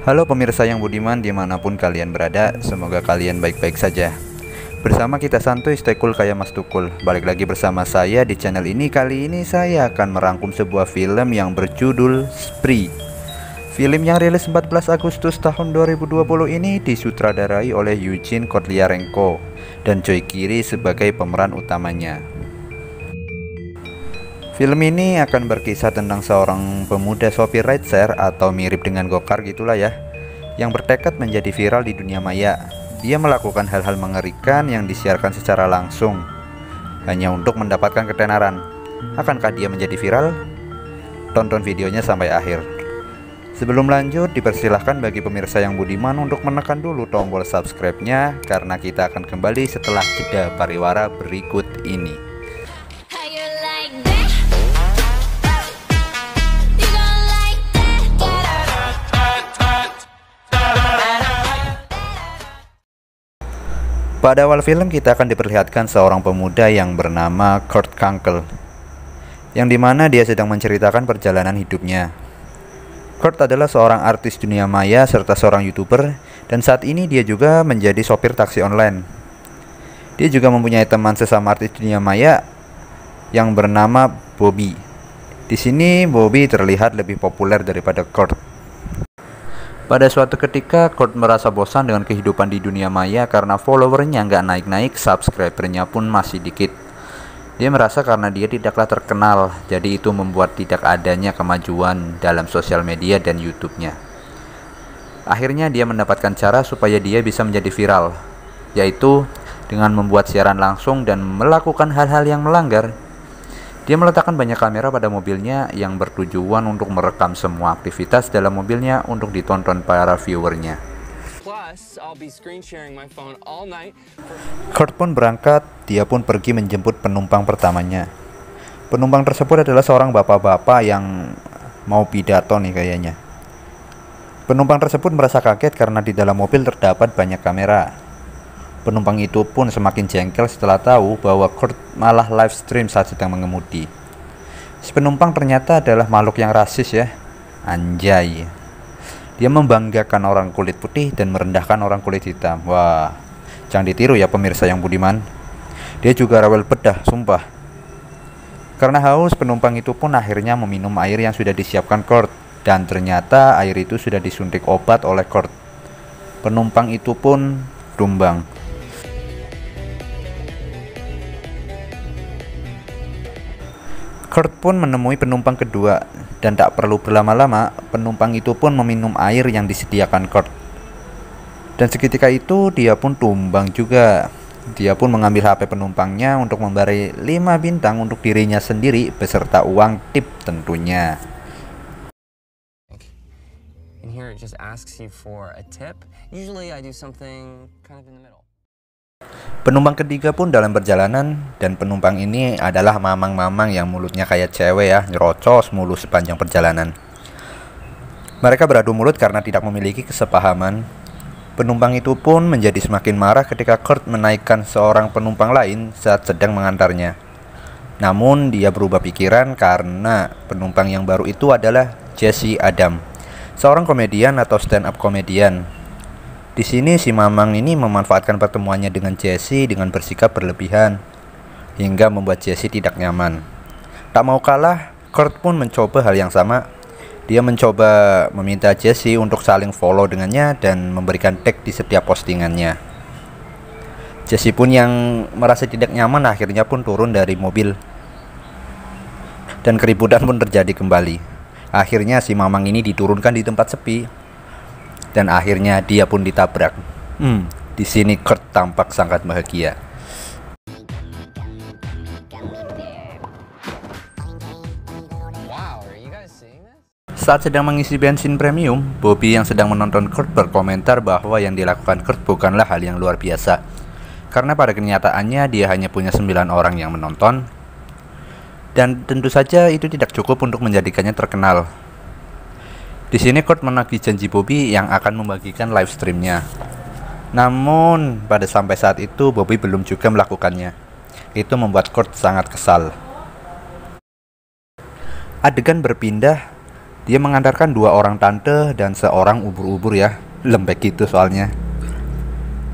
Halo pemirsa yang budiman dimanapun kalian berada, semoga kalian baik-baik saja. Bersama kita santuy stay cool kayak Mas Tukul. Balik lagi bersama saya di channel ini. Kali ini saya akan merangkum sebuah film yang berjudul Spree. Film yang rilis 14 Agustus tahun 2020 ini disutradarai oleh Eugene Kodliarenko dan Joy Kiri sebagai pemeran utamanya. Film ini akan berkisah tentang seorang pemuda sopir rideshare atau mirip dengan gokar gitulah ya, yang bertekad menjadi viral di dunia maya. Dia melakukan hal-hal mengerikan yang disiarkan secara langsung hanya untuk mendapatkan ketenaran. Akankah dia menjadi viral? Tonton videonya sampai akhir. Sebelum lanjut, dipersilahkan bagi pemirsa yang budiman untuk menekan dulu tombol subscribe-nya, karena kita akan kembali setelah jeda pariwara berikut ini. Pada awal film kita akan diperlihatkan seorang pemuda yang bernama Kurt Kunkel, yang dimana dia sedang menceritakan perjalanan hidupnya. Kurt adalah seorang artis dunia maya serta seorang YouTuber, dan saat ini dia juga menjadi sopir taksi online. Dia juga mempunyai teman sesama artis dunia maya yang bernama Bobby. Di sini Bobby terlihat lebih populer daripada Kurt. Pada suatu ketika, Kurt merasa bosan dengan kehidupan di dunia maya karena followernya nggak naik-naik, subscribernya pun masih dikit. Dia merasa karena dia tidaklah terkenal, jadi itu membuat tidak adanya kemajuan dalam sosial media dan YouTube-nya. Akhirnya dia mendapatkan cara supaya dia bisa menjadi viral, yaitu dengan membuat siaran langsung dan melakukan hal-hal yang melanggar. Dia meletakkan banyak kamera pada mobilnya yang bertujuan untuk merekam semua aktivitas dalam mobilnya untuk ditonton para viewernya. Kurt pun berangkat, dia pun pergi menjemput penumpang pertamanya. Penumpang tersebut adalah seorang bapak-bapak yang mau pidato nih kayaknya. Penumpang tersebut merasa kaget karena di dalam mobil terdapat banyak kamera. Penumpang itu pun semakin jengkel setelah tahu bahwa Kurt malah live stream saat sedang mengemudi. Si penumpang ternyata adalah makhluk yang rasis ya. Anjay. Dia membanggakan orang kulit putih dan merendahkan orang kulit hitam. Wah, jangan ditiru ya pemirsa yang budiman. Dia juga rewel bedah, sumpah. Karena haus, penumpang itu pun akhirnya meminum air yang sudah disiapkan Kurt. Dan ternyata air itu sudah disuntik obat oleh Kurt. Penumpang itu pun tumbang. Kurt pun menemui penumpang kedua, dan tak perlu berlama-lama, penumpang itu pun meminum air yang disediakan Kurt. Dan seketika itu dia pun tumbang juga. Dia pun mengambil HP penumpangnya untuk memberi 5 bintang untuk dirinya sendiri beserta uang tip tentunya. And here it just asks you for a tip. Usually I do something kind of in the middle. Penumpang ketiga pun dalam perjalanan, dan penumpang ini adalah mamang-mamang yang mulutnya kayak cewek ya, nyerocos mulu sepanjang perjalanan. Mereka beradu mulut karena tidak memiliki kesepahaman. Penumpang itu pun menjadi semakin marah ketika Kurt menaikkan seorang penumpang lain saat sedang mengantarnya. Namun dia berubah pikiran karena penumpang yang baru itu adalah Jesse Adam, seorang komedian atau stand up komedian. Di sini si mamang ini memanfaatkan pertemuannya dengan Jesse dengan bersikap berlebihan hingga membuat Jesse tidak nyaman. Tak mau kalah, Kurt pun mencoba hal yang sama. Dia mencoba meminta Jesse untuk saling follow dengannya dan memberikan tag di setiap postingannya. Jesse pun yang merasa tidak nyaman akhirnya pun turun dari mobil. Dan keributan pun terjadi kembali. Akhirnya si mamang ini diturunkan di tempat sepi. Dan akhirnya dia pun ditabrak. Di sini Kurt tampak sangat bahagia. Saat sedang mengisi bensin premium, Bobby yang sedang menonton Kurt berkomentar bahwa yang dilakukan Kurt bukanlah hal yang luar biasa. Karena pada kenyataannya dia hanya punya 9 orang yang menonton. Dan tentu saja itu tidak cukup untuk menjadikannya terkenal. Di sini Kurt menagih janji Bobby yang akan membagikan live streamnya. Namun pada sampai saat itu Bobby belum juga melakukannya. Itu membuat Kurt sangat kesal. Adegan berpindah Dia mengantarkan 2 orang tante dan seorang ubur-ubur ya, lembek gitu soalnya.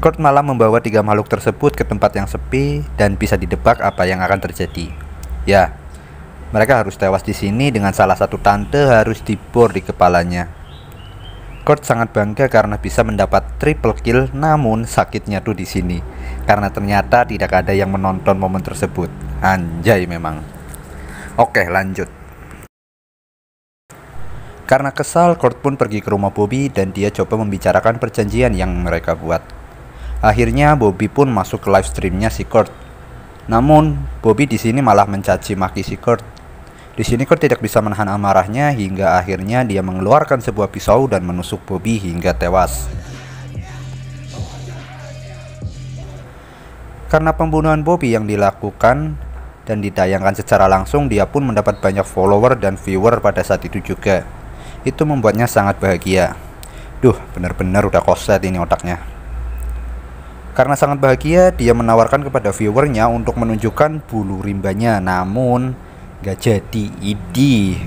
Kurt malah membawa 3 makhluk tersebut ke tempat yang sepi dan bisa didebak apa yang akan terjadi. Ya, mereka harus tewas di sini dengan salah satu tante harus dibor di kepalanya. Kurt sangat bangga karena bisa mendapat triple kill, namun sakitnya tuh di sini karena ternyata tidak ada yang menonton momen tersebut. Anjay memang. Oke, lanjut. Karena kesal, Kurt pun pergi ke rumah Bobby dan dia coba membicarakan perjanjian yang mereka buat. Akhirnya Bobby pun masuk ke live streamnya si Kurt. Namun Bobby di sini malah mencaci maki si Kurt. Di sini Kurt tidak bisa menahan amarahnya hingga akhirnya dia mengeluarkan sebuah pisau dan menusuk Bobby hingga tewas. Karena pembunuhan Bobby yang dilakukan dan ditayangkan secara langsung, dia pun mendapat banyak follower dan viewer pada saat itu juga. Itu membuatnya sangat bahagia. Duh, benar-benar udah koset ini otaknya. Karena sangat bahagia, dia menawarkan kepada viewernya untuk menunjukkan bulu rimbanya, namun gak jadi. Idih.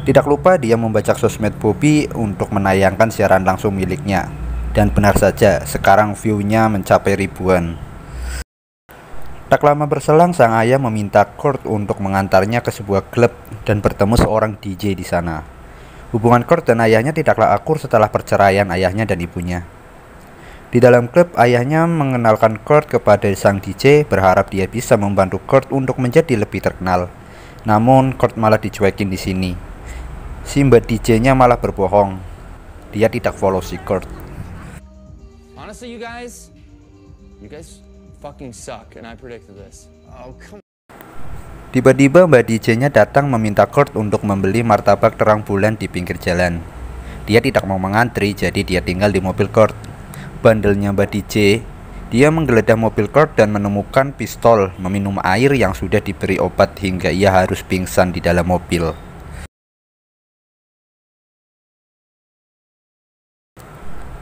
Tidak lupa dia membajak sosmed Bobby untuk menayangkan siaran langsung miliknya. Dan benar saja, sekarang view-nya mencapai ribuan. Tak lama berselang, sang ayah meminta Kurt untuk mengantarnya ke sebuah klub dan bertemu seorang DJ di sana. Hubungan Kurt dan ayahnya tidaklah akur setelah perceraian ayahnya dan ibunya. Di dalam klub, ayahnya mengenalkan Kurt kepada sang DJ, berharap dia bisa membantu Kurt untuk menjadi lebih terkenal. Namun Kurt malah dicuekin di sini. Si mbak DJ-nya malah berbohong. Dia tidak follow si Kurt. Honestly, you guys fucking suck, and I predicted this. Oh, come on. Tiba-tiba mbak DJ-nya datang meminta Kurt untuk membeli martabak terang bulan di pinggir jalan. Dia tidak mau mengantri, jadi dia tinggal di mobil Kurt. Bandelnya mbak DJ, dia menggeledah mobil Kurt dan menemukan pistol, meminum air yang sudah diberi obat hingga ia harus pingsan di dalam mobil.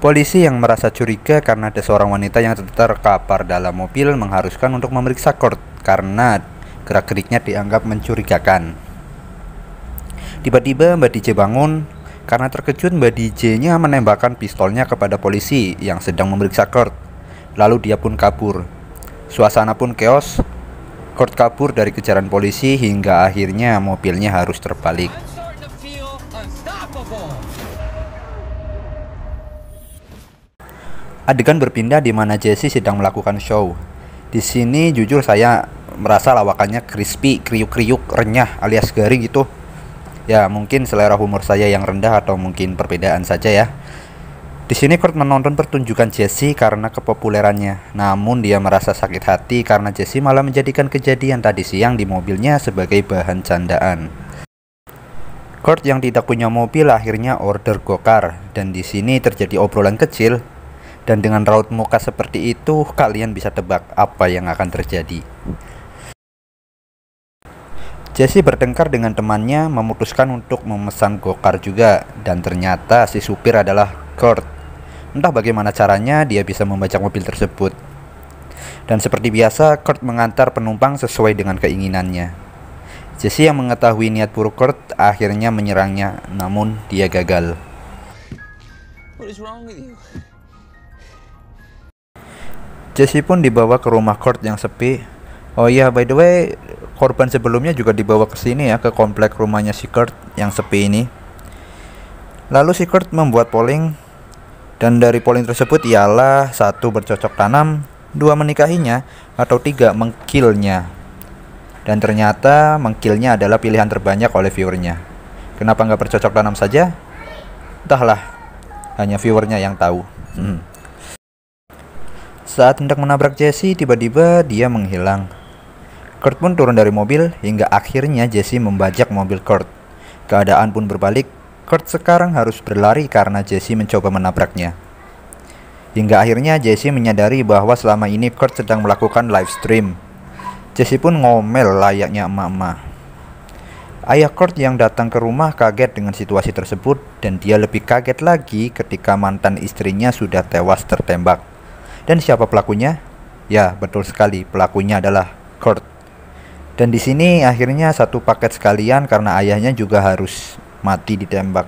Polisi yang merasa curiga karena ada seorang wanita yang terkapar dalam mobil mengharuskan untuk memeriksa Kurt karena gerak-geriknya dianggap mencurigakan. Tiba-tiba Mbak DJ bangun. Karena terkejut, Mbak DJ-nya menembakkan pistolnya kepada polisi yang sedang memeriksa Kurt. Lalu dia pun kabur. Suasana pun chaos. Kurt kabur dari kejaran polisi hingga akhirnya mobilnya harus terbalik. Adegan berpindah di mana Jesse sedang melakukan show. Di sini jujur saya merasa lawakannya crispy, kriuk-kriuk, renyah alias garing gitu. Ya mungkin selera humor saya yang rendah atau mungkin perbedaan saja ya. Di sini Kurt menonton pertunjukan Jesse karena kepopulerannya. Namun dia merasa sakit hati karena Jesse malah menjadikan kejadian tadi siang di mobilnya sebagai bahan candaan. Kurt yang tidak punya mobil akhirnya order gokar dan di sini terjadi obrolan kecil. Dan dengan raut muka seperti itu kalian bisa tebak apa yang akan terjadi. Jesse bertengkar dengan temannya, memutuskan untuk memesan gokar juga, dan ternyata si supir adalah Kurt. Entah bagaimana caranya dia bisa membajak mobil tersebut. Dan seperti biasa, Kurt mengantar penumpang sesuai dengan keinginannya. Jesse yang mengetahui niat buruk Kurt akhirnya menyerangnya, namun dia gagal. What is wrong with you? Jesse pun dibawa ke rumah Kurt yang sepi. Oh iya, by the way, korban sebelumnya juga dibawa ke sini ya, ke komplek rumahnya si Kurt yang sepi ini. Lalu si Kurt membuat polling, dan dari polling tersebut ialah 1 bercocok tanam, 2 menikahinya, atau 3 mengkillnya. Dan ternyata mengkillnya adalah pilihan terbanyak oleh viewernya. Kenapa nggak bercocok tanam saja? Entahlah, hanya viewernya yang tahu. Saat hendak menabrak Jesse, tiba-tiba dia menghilang. Kurt pun turun dari mobil hingga akhirnya Jesse membajak mobil Kurt. Keadaan pun berbalik. Kurt sekarang harus berlari karena Jesse mencoba menabraknya. Hingga akhirnya Jesse menyadari bahwa selama ini Kurt sedang melakukan live stream. Jesse pun ngomel layaknya emak-emak. Ayah Kurt yang datang ke rumah kaget dengan situasi tersebut dan dia lebih kaget lagi ketika mantan istrinya sudah tewas tertembak. Dan siapa pelakunya? Ya, betul sekali, pelakunya adalah Kurt. Dan di sini akhirnya satu paket sekalian karena ayahnya juga harus mati ditembak.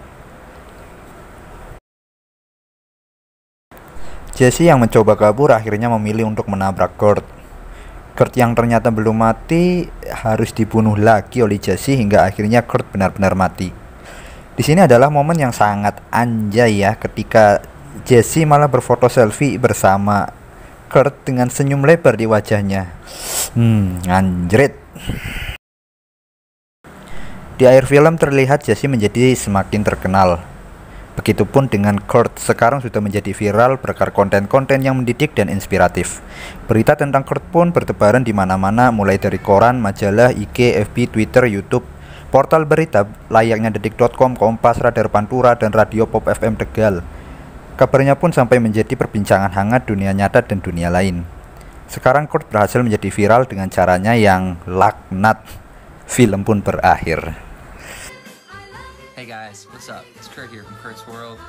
Jesse yang mencoba kabur akhirnya memilih untuk menabrak Kurt. Kurt yang ternyata belum mati harus dibunuh lagi oleh Jesse hingga akhirnya Kurt benar-benar mati. Di sini adalah momen yang sangat anjay ya, ketika Jesse malah berfoto selfie bersama Kurt dengan senyum lebar di wajahnya. Anjrit. Di akhir film terlihat Jesse menjadi semakin terkenal. Begitupun dengan Kurt, sekarang sudah menjadi viral berkat konten-konten yang mendidik dan inspiratif. Berita tentang Kurt pun bertebaran di mana-mana, mulai dari koran, majalah, IG, FB, Twitter, YouTube, portal berita layaknya detik.com, Kompas, Radar Pantura, dan Radio Pop FM Tegal. Kabarnya pun sampai menjadi perbincangan hangat dunia nyata dan dunia lain. Sekarang Kurt berhasil menjadi viral dengan caranya yang laknat. Film pun berakhir. Hey guys, what's up? It's Kurt here from Kurt's World.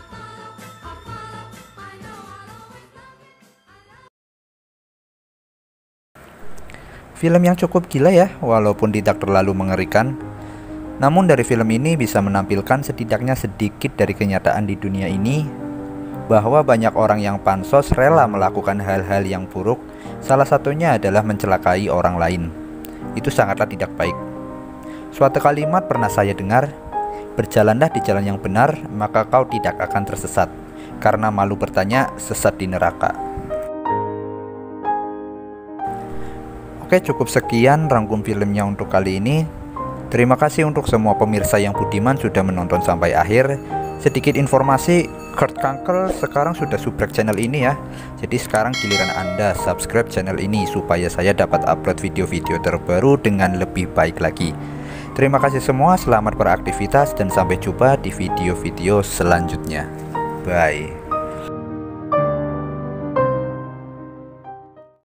Film yang cukup gila ya, walaupun tidak terlalu mengerikan. Namun dari film ini bisa menampilkan setidaknya sedikit dari kenyataan di dunia ini, bahwa banyak orang yang pansos rela melakukan hal-hal yang buruk, salah satunya adalah mencelakai orang lain. Itu sangatlah tidak baik. Suatu kalimat pernah saya dengar, berjalanlah di jalan yang benar, maka kau tidak akan tersesat. Karena malu bertanya, sesat di neraka. Oke, cukup sekian rangkum filmnya untuk kali ini. Terima kasih untuk semua pemirsa yang budiman sudah menonton sampai akhir. Sedikit informasi, Kurt Kunkel sekarang sudah subrek channel ini ya. Jadi sekarang giliran Anda subscribe channel ini supaya saya dapat upload video-video terbaru dengan lebih baik lagi. Terima kasih semua, selamat beraktivitas dan sampai jumpa di video-video selanjutnya. Bye.